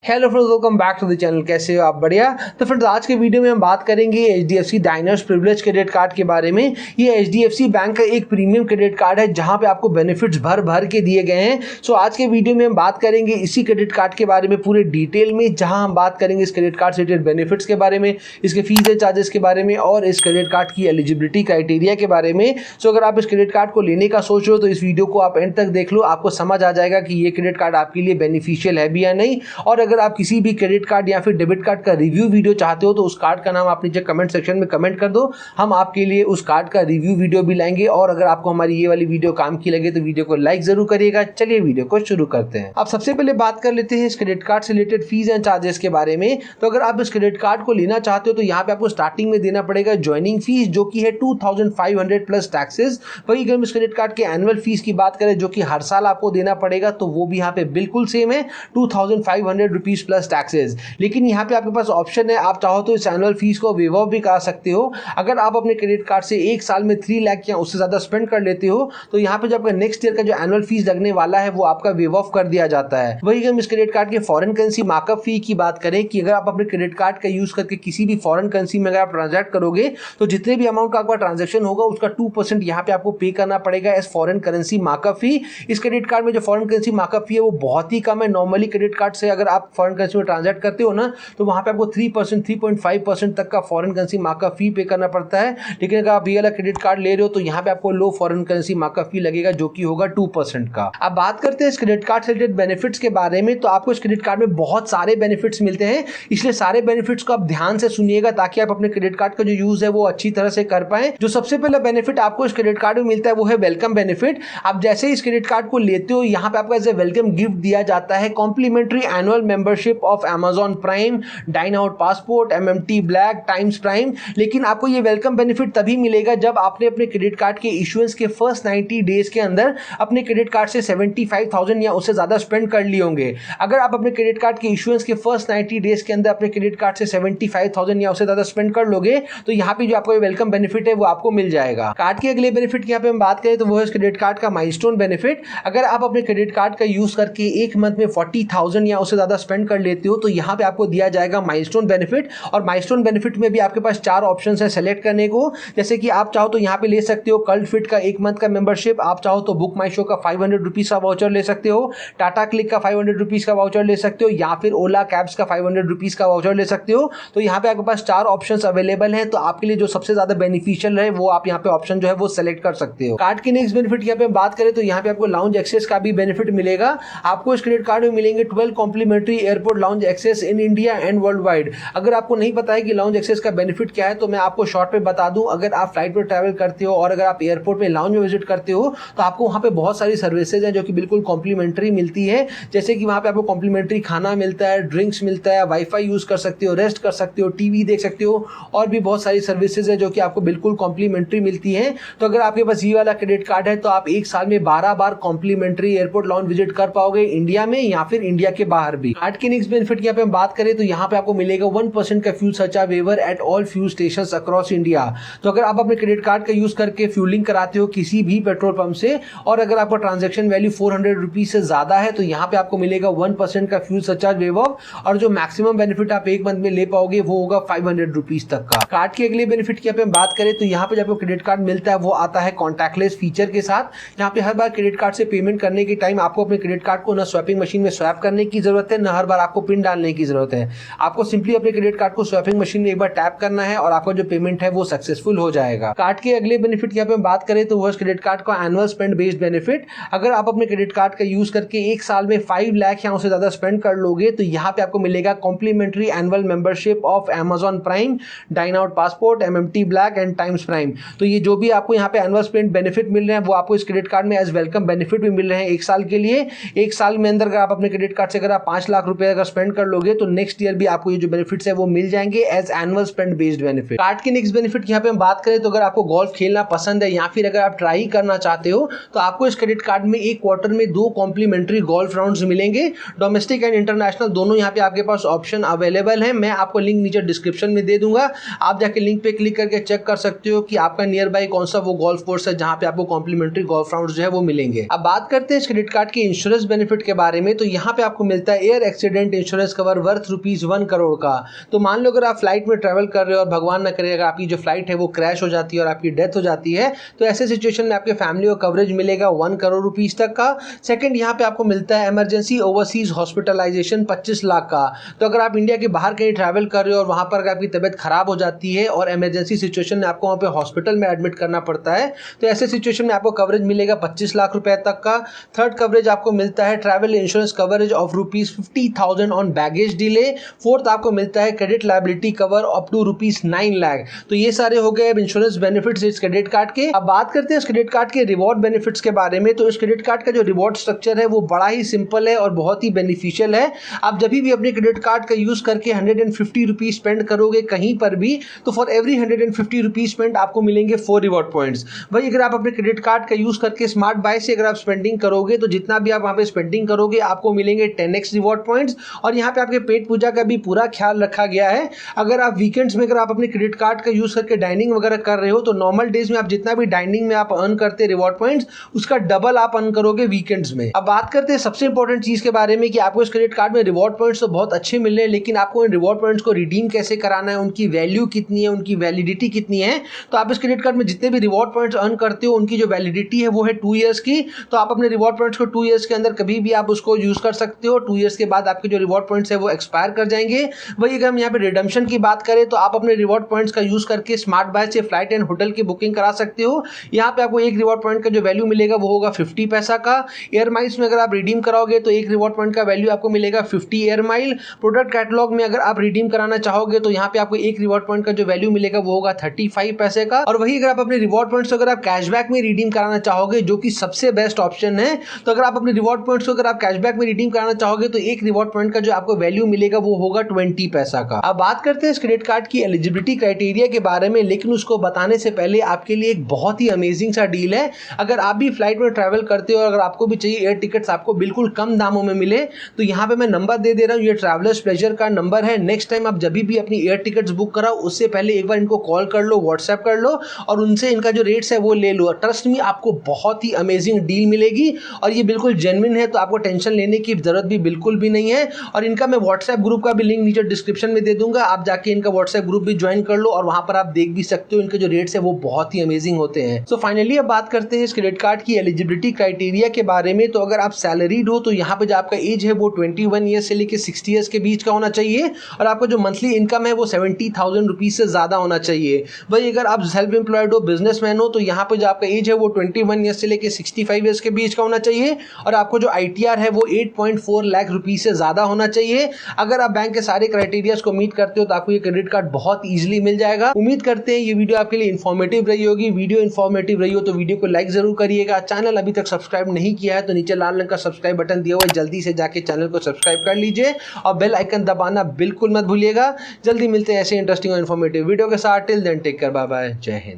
Hello friends, welcome back to the channel. कैसे हो आप? बढ़िया। तो फ्रेंड्स, आज के वीडियो में हम बात करेंगे HDFC diners privilege credit card के बारे में। ये HDFC बैंक का एक प्रीमियम क्रेडिट कार्ड है जहां पे आपको बेनिफिट्स भर भर के दिए गए हैं। सो आज के वीडियो में हम बात करेंगे इसी क्रेडिट कार्ड के बारे में पूरे डिटेल में, जहां हम बात करेंगे इस क्रेडिट कार्ड से रिलेटेड बेनिफिट्स के बारे में, इसके फीस एंड चार्जेस के बारे में और इस क्रेडिट कार्ड की एलिजिबिलिटी क्राइटेरिया के बारे में। सो अगर आप इस क्रेडिट कार्ड को लेने का सोच रहे हो तो इस वीडियो को आप एंड तक देख लो, आपको समझ आ जाएगा कि ये क्रेडिट कार्ड आपके लिए बेनिफिशियल है भी या नहीं। और अगर आप किसी भी क्रेडिट कार्ड या फिर डेबिट कार्ड का रिव्यू वीडियो चाहते हो तो उस कार्ड का नाम आप नीचे कमेंट सेक्शन में कमेंट कर दो, हम आपके लिए उस कार्ड का रिव्यू वीडियो भी लाएंगे। और अगर आपको हमारी ये वाली वीडियो काम की लगे तो वीडियो को लाइक जरूर करिएगा। चलिए वीडियो को शुरू करते हैं। अब सबसे पहले बात कर लेते हैं इस क्रेडिट कार्ड से रिलेटेड फीस एंड चार्जेस के बारे में। तो अगर आप इस क्रेडिट कार्ड को लेना चाहते हो तो यहाँ पे आपको स्टार्टिंग में देना पड़ेगा ज्वाइनिंग फीस, जो कि है 2500 प्लस टैक्सेस। वही अगर हम इस क्रेडिट कार्ड के एनुअल फीस की बात करें जो कि हर साल आपको देना पड़ेगा, तो वो भी यहाँ पे बिल्कुल सेम है, 2500 रुपीज प्लस टैक्सेस। लेकिन यहाँ पे आपके पास ऑप्शन है, आप चाहो तो इस एनुअल फीस को वेव ऑफ भी करा सकते हो। अगर आप अपने क्रेडिट कार्ड से एक साल में 3 लाख या उससे ज्यादा स्पेंड कर लेते हो तो यहाँ पे जो आपका नेक्स्ट ईयर का जो एनुअल फीस लगने वाला है वो आपका वेव ऑफ कर दिया जाता है। वही हम इस क्रेडिट कार्ड के फॉरेन करेंसी मार्कअप फी की बात करें कि अगर आप अपने क्रेडिट कार्ड का यूज करके किसी भी फॉरेन करेंसी में अगर आप ट्रांजैक्ट करोगे तो जितने भी अमाउंट का आपका ट्रांजेक्शन होगा उसका 2% यहाँ पे आपको पे करना पड़ेगा एज फॉरेन करेंसी मार्कअप फी। इस क्रेडिट कार्ड में जो फॉरेन करेंसी मार्कअप फी है वो बहुत ही कम है। नॉर्मली क्रेडिट कार्ड से अगर आप फॉरेन करेंसी में ट्रांजैक्ट करते हो ना तो वहां पे आपको 3%, 3.5% तक का फॉरेन करेंसी मार्कअप फी पे करना पड़ता है। लेकिन अगर आप ये वाला क्रेडिट कार्ड ले रहे हो तो यहाँ पे आपको लो फॉरेन करेंसी मार्कअप फी लगेगा जो कि होगा 2% का। अब बात करते हैं इस क्रेडिट कार्ड से रिलेटेड बेनिफिट्स के बारे में। तो आपको इस क्रेडिट कार्ड में बहुत सारे बेनिफिट्स मिलते हैं, इसलिए सारे बेनिफिट्स को आप ध्यान से सुनिएगा ताकि आप अपने क्रेडिट कार्ड का जो यूज है वो अच्छी तरह से कर पाए। जो सबसे पहला बेनिफिट आपको इस क्रेडिट कार्ड में मिलता है वो है वेलकम बेनिफिट। आप जैसे ही इस क्रेडिट कार्ड को लेते हो यहाँ पे आपको एज ए वेलकम गिफ्ट दिया जाता है complimentary annual membership of Amazon Prime, Dine Out Passport, MMT Black, Times Prime. लेकिन आपको ये वेलकम बेनिफिट तभी मिलेगा जब आपने अपने क्रेडिट कार्ड के इश्यूएंस के फर्स्ट 90 डेज के अंदर अपने क्रेडिट कार्ड से 75,000 या उससे ज्यादा स्पेंड कर लिए होंगे। अगर आप अपने क्रेडिट कार्ड के इश्यूएंस के फर्स्ट 90 डेज के अंदर अपने क्रेडिट कार्ड से 75,000 या उससे ज्यादा स्पेंड कर लोगे तो यहाँ पे जो आपका वेलकम बेनिफिट है वो आपको मिल जाएगा। कार्ड के अगले बेनिफिट की यहाँ पे हम बात करें तो वो है क्रेडिट कार्ड का माइलस्टोन बेनिफिट। अगर आप अपने क्रेडिट कार्ड का यूज करके एक मंथ में 40,000 या उससे ज्यादा स्पेंड कर लेते हो तो यहाँ पे आपको दिया जाएगा माइलस्टोन बेनिफिट। और माइलस्टोन बेनिफिट में भी आपके पास 4 ऑप्शंस है सेलेक्ट करने को। जैसे कि आप चाहो तो यहाँ पे ले सकते हो कल्ट फिट का 1 मंथ का मेंबरशिप, आप चाहो तो बुक माई शो का 500 रुपीज का वाउचर ले सकते हो, टाटा क्लिक का 500 रुपीज का वाउचर ले सकते हो, या फिर ओला कैब्स का 500 रुपीज का वाउचर ले सकते हो। तो यहाँ पे आपके पास 4 ऑप्शंस अवेलेबल हैं, तो आपके लिए जो सबसे ज्यादा बेनिफिशियल है वो आप यहाँ पे ऑप्शन जो है वो सेलेक्ट कर सकते हो। कार्ड की नेक्स्ट बेनिफिट यहाँ पे हम बात करें तो यहाँ पे आपको लाउंज एक्सेस का भी बेनिफिट मिलेगा। आपको इस क्रेडिट कार्ड में मिलेंगे 12 complimentary airport lounge access in India and worldwide. अगर आपको नहीं पता है कि लाउंज एक्सेस का बेनिफिट क्या है तो मैं आपको शॉर्ट पे बता दूं। अगर आप फ्लाइट पर ट्रैवल करते हो और अगर आप एयरपोर्ट में लाउंज में विजिट करते हो तो आपको वहां पे बहुत सारी सर्विसेज हैं जो कि बिल्कुल कॉम्प्लीमेंट्री मिलती है। जैसे कि वहां पे आपको कॉम्प्लीमेंट्री खाना मिलता है, ड्रिंक्स मिलता है, वाईफाई यूज कर सकते हो, रेस्ट कर सकते हो, टीवी देख सकते हो, और भी बहुत सारी सर्विसेज है जो कि आपको बिल्कुल कॉम्प्लीमेंट्री मिलती है। तो अगर आपके पास ये वाला क्रेडिट कार्ड है तो आप एक साल में 12 बार कॉम्प्लीमेंट्री एयरपोर्ट लाउंज विजिट कर पाओगे, इंडिया में या फिर इंडिया के बाहर भी। कार्ड के नेक्स्ट बेनिफिट यहाँ पे हम बात करें तो यहाँ पे आपको मिलेगा 1% का fuel surcharge waiver at all fuel stations across India. तो अगर आप अपने क्रेडिट कार्ड का यूज करके फ्यूलिंग कराते हो किसी भी पेट्रोल पंप से और अगर आपका ट्रांजैक्शन वैल्यू 400 रुपीज से ज्यादा है तो यहाँ पे आपको मिलेगा 1% का फ्यूल सरचार्ज वेव ऑफ, और जो मैक्सिमम बेनिफिट आप एक मंथ में ले पाओगे वो होगा 500 रुपीज तक का। कार्ड के अगले बेनिफिट की हम बात करें तो यहाँ पे जब क्रेडिट कार्ड मिलता है वो आता है कॉन्टैक्टलेस फीचर के साथ। यहाँ पे हर बार क्रेडिट कार्ड से पेमेंट करने के टाइम आपको अपने क्रेडिट कार्ड को ना स्वैपिंग मशीन में स्वैप करने की जरूरत है, ना हर बार आपको पिन डालने की जरूरत है। आपको सिंपली अपने क्रेडिट कार्ड को स्वैपिंग मशीन में एक बार टैप करना है और आपका जो पेमेंट है वो सक्सेसफुल हो जाएगा। कार्ड के अगले बेनिफिट की हम बात करें तो वो क्रेडिट कार्ड का एनुअल स्पेंड बेस्ड बेनिफिट। अगर आप अपने क्रेडिट कार्ड का यूज करके एक साल में 5 लाख या उससे ज्यादा स्पेंड कर लोगे तो यहाँ पे आपको मिलेगा complimentary annual membership of Amazon Prime, Dine Out Passport, MMT Black and Times Prime. तो ये जो भी आपको यहाँ पे एनुअल स्पेंड बेनिफिट मिल रहे हैं वो आपको इस क्रेडिट कार्ड में एज वेलकम बेनिफिट भी मिल रहे हैं एक साल के लिए। एक साल में अंदर अगर आप अपने क्रेडिट कार्ड से अगर आप 5 लाख रुपए अगर स्पेंड कर लोगे तो नेक्स्ट ईयर भी आपको ये जो बेनिफिट्स है वो मिल जाएंगे as annual spend based benefit. Card के नेक्स्ट बेनिफिट की यहाँ पे हम बात करें तो अगर आपको गोल्फ खेलना पसंद है या फिर अगर आप ट्राई करना चाहते हो तो आपको इस क्रेडिट कार्ड में एक क्वार्टर में 2 कॉम्प्लीमेंट्री गोल्फ राउंड्स मिलेंगे, डोमेस्टिक एंड इंटरनेशनल दोनों यहाँ पे आपके पास ऑप्शन अवेलेबल है। मैं आपको लिंक नीचे डिस्क्रिप्शन में दे दूंगा, आप जाके लिंक पे क्लिक करके चेक कर सकते हो कि आपका नियर बाई कौन सा वो गोल्फ कोर्स है जहां पे आपको कॉम्प्लीमेंट्री गोल्फ राउंड जो है वो मिलेंगे। अब बात करते हैं इस क्रेडिट कार्ड के इंश्योरेंस बेनिफिट के बारे में। तो यहाँ पे आपको मिलता है air accident insurance cover worth ₹1 crore का। तो मान लो अगर आप फ्लाइट में ट्रैवल कर रहे हो और भगवान ना करे अगर आपकी जो फ्लाइट है वो क्रैश हो जाती है और आपकी डेथ हो जाती है, तो ऐसे सिचुएशन में आपके फैमिली को कवरेज मिलेगा 1 करोड़ रुपीस तक का। सेकंड, यहाँ पे आपको मिलता है इमरजेंसी ओवरसीज हॉस्पिटलाइजेशन 25 लाख का। तो अगर आप इंडिया के बाहर कहीं ट्रैवल कर रहे हो और वहां पर अगर आपकी तबियत खराब हो जाती है और इमरजेंसी सिचुएशन में आपको वहां पे हॉस्पिटल में एडमिट करना पड़ता है, तो ऐसे सिचुएशन में आपको कवरेज मिलेगा 25 लाख रुपए तक का। थर्ड कवरेज आपको मिलता है travel insurance coverage of ₹50,000 on baggage delay. Fourth, आपको मिलता है credit liability cover up to ₹9 lakh. तो ये सारे हो गए अब इंश्योरेंस बेनिफिट्स इस क्रेडिट कार्ड के। अब बात करते हैं इस क्रेडिट कार्ड के रिवॉर्ड बेनिफिट्स के बारे में। तो इस क्रेडिट कार्ड का जो रिवॉर्ड स्ट्रक्चर है वो बड़ा ही सिंपल है और बहुत ही बेनिफिशियल है। आप जब भी अपने क्रेडिट कार्ड का यूज करके ₹150 स्पेंड करोगे कहीं पर भी, तो फॉर एवरी ₹150 स्पेंड आपको मिलेंगे 4 रिवॉर्ड पॉइंट्स। भाई अगर आप अपने क्रेडिट कार्ड का यूज करके स्मार्ट बाय से अगर आप स्पेंडिंग करोगे तो जितना भी आप वहां पे स्पेंडिंग करोगे आपको मिलेंगे 10x रिवॉर्ड पॉइंट्स। और यहाँ पे आपके पेट पूजा का भी पूरा ख्याल रखा गया है। अगर आप वीकेंड्स में अगर आप अपने क्रेडिट कार्ड का यूज करके डाइनिंग वगैरह कर रहे हो तो नॉर्मल डेज में आप जितना भी डाइनिंग में आप अर्न करते रिवॉर्ड पॉइंट्स उसका डबल आप अर्न करोगे वीकेंड्स में। अब बात करते हैं सबसे इंपॉर्टेंट चीज के बारे में कि आपको इस क्रेडिट कार्ड में रिवॉर्ड पॉइंट्स तो बहुत अच्छे मिल रहे हैं, लेकिन आपको इन रिवॉर्ड पॉइंट्स को रिडीम कैसे कराना है, उनकी वैल्यू कितनी है, उनकी वैलिडिटी कितनी है। तो आप इस क्रेडिट कार्ड में जितने भी रिवॉर्ड पॉइंट्स अर्न करते हो उनकी जो वैलिडिटी है वो है 2 ईयर्स की। तो आप अपने रिवॉर्ड पॉइंट्स को 2 ईयर्स के अंदर कभी भी आप उसको यूज कर सकते हो। 2 ईयर्स के बाद आपके जो रिवॉर्ड पॉइंट्स है वो एक्सपायर कर जाएंगे। वही अगर हम यहाँ पे रिडम्पशन की बात करें तो आप अपने रिवॉर्ड पॉइंट्स का यूज करके स्मार्ट बाय से फ्लाइट एंड होटल की बुकिंग करा सकते हो। यहाँ पे आपको एक रिवॉर्ड पॉइंट का जो वैल्यू मिलेगा वो होगा 50 पैसा का। एयर माइल्स में अगर आप रिडीम कराओगे तो एक रिवॉर्ड पॉइंट का वैल्यू आपको मिलेगा 50 एयर माइल। प्रोडक्ट कैटलॉग में अगर आप रिडीम कराना चाहोगे तो यहाँ पे आपको एक रिवॉर्ड पॉइंट का जो वैल्यू मिलेगा वो होगा 35 पैसे का। और वही अगर आप अपने रिवॉर्ड पॉइंट्स अगर आप कैशबैक में रिडीम कराना चाहोगे जो कि सबसे बेस्ट ऑप्शन है, तो अगर आप अपने रिवॉर्ड पॉइंट्स को अगर आप कैशबैक में रिडीम कराना चाहोगे तो एक रिवॉर्ड पॉइंट का जो आपको वैल्यू मिलेगा वो होगा 20 पैसा का। अब बात करते हैं इस क्रेडिट कार्ड की एलिजिबिलिटी क्राइटेरिया के बारे में, लेकिन उसको बताने से पहले आपके लिए एक बहुत ही अमेजिंग सा डील है। अगर आप भी फ्लाइट में ट्रैवल करते हो और अगर आपको भी चाहिए एयर टिकट्स आपको बिल्कुल कम दामों में मिले, तो यहाँ पे मैं नंबर दे रहा हूँ, ये ट्रैवलर्स प्लेजर का नंबर है। नेक्स्ट टाइम आप जब भी अपनी एयर टिकट्स बुक कराओ उससे पहले एक बार इनको कॉल कर लो, व्हाट्सएप कर लो और उनसे इनका जो रेट्स है वो ले लो। ट्रस्ट मी, आपको बहुत ही अमेजिंग डील मिलेगी और ये बिल्कुल जेन्युइन है, तो आपको टेंशन लेने की जरूरत भी बिल्कुल भी नहीं है। और इनका मैं व्हाट्सएप ग्रुप का भी लिंक नीचे डिस्क्रिप्शन में दे दूंगा, आप जाके इनका व्हाट्सएप ग्रुप भी ज्वाइन कर लो और वहां पर आप देख भी सकते हो इनके जो रेट्स है वो बहुत ही अमेजिंग होते हैं। सो फाइनली अब बात करते हैं इस क्रेडिट कार्ड की एलिजिबिलिटी क्राइटेरिया के बारे में। तो अगर आप सैलरीड हो तो यहाँ पे जो आपका एज है वो 21 ईयर्स से लेकर 60 ईयर्स के बीच का होना चाहिए और आपका जो मंथली इनकम है वो 70,000 रुपीज से ज्यादा होना चाहिए। भाई अगर आप सेल्फ एम्प्लॉयड हो, बिजनेसमैन हो, तो यहाँ पे जो आपका एज है वो 21 ईयर्स से लेकर 65 ईयर्स के बीच का होना चाहिए और आपको जो ITR है वो 8.4 लाख रुपीज से ज्यादा होना चाहिए। अगर आप बैंक के सारे क्राइटेरियाज को मीट करते हो तो आपको ये क्रेडिट कार्ड बहुत ईजिली मिल जाएगा। उम्मीद करते हैं ये वीडियो आपके लिए इन्फॉर्मेटिव रही होगी। वीडियो इन्फॉर्मेटिव रही हो तो वीडियो को लाइक जरूर करिएगा। चैनल अभी तक सब्सक्राइब नहीं किया है तो नीचे लाल रंग का सब्सक्राइब बटन दिया हुआ है, जल्दी से जाके चैनल को सब्सक्राइब कर लीजिए और बेल आइकन दबाना बिल्कुल मत भूलिएगा। जल्दी मिलते हैं ऐसे इंटरेस्टिंग और इन्फॉर्मेटिव वीडियो के साथ। Till then take care, bye bye, जय हिंद।